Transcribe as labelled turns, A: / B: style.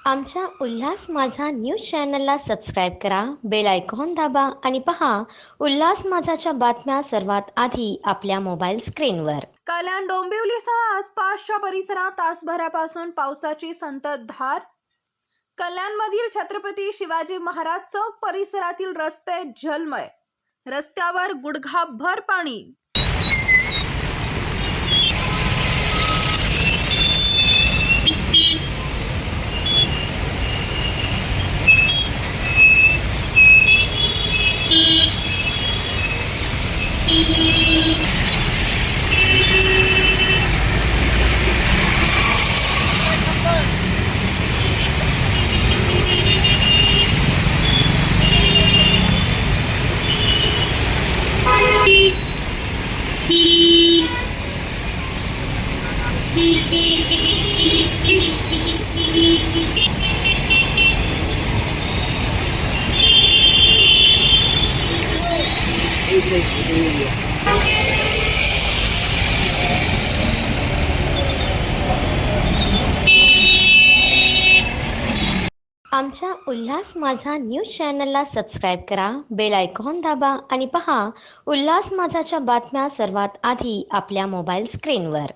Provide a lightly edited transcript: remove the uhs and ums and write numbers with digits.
A: आमच्या उल्हास माझा न्यूज चॅनलला सबस्क्राईब करा, बेल आयकॉन दाबा आणि पहा उल्हास माझाच्या बातम्या सर्वात आधी आपल्या मोबाईल स्क्रीनवर.
B: कल्याण डोंबिवलीसह आसपासच्या परिसरात तासभरापासून पावसाची संततधार. कल्याणमधील छत्रपती शिवाजी महाराज चौक परिसरातील रस्ते जलमय. रस्त्यावर गुडघाभर पाणी.
A: आमच्या उल्हास माझा न्यूज चॅनलला सबस्क्राईब करा, बेल आयकॉन दाबा आणि पहा उल्हास माझाच्या बातम्या सर्वात आधी आपल्या मोबाईल स्क्रीनवर.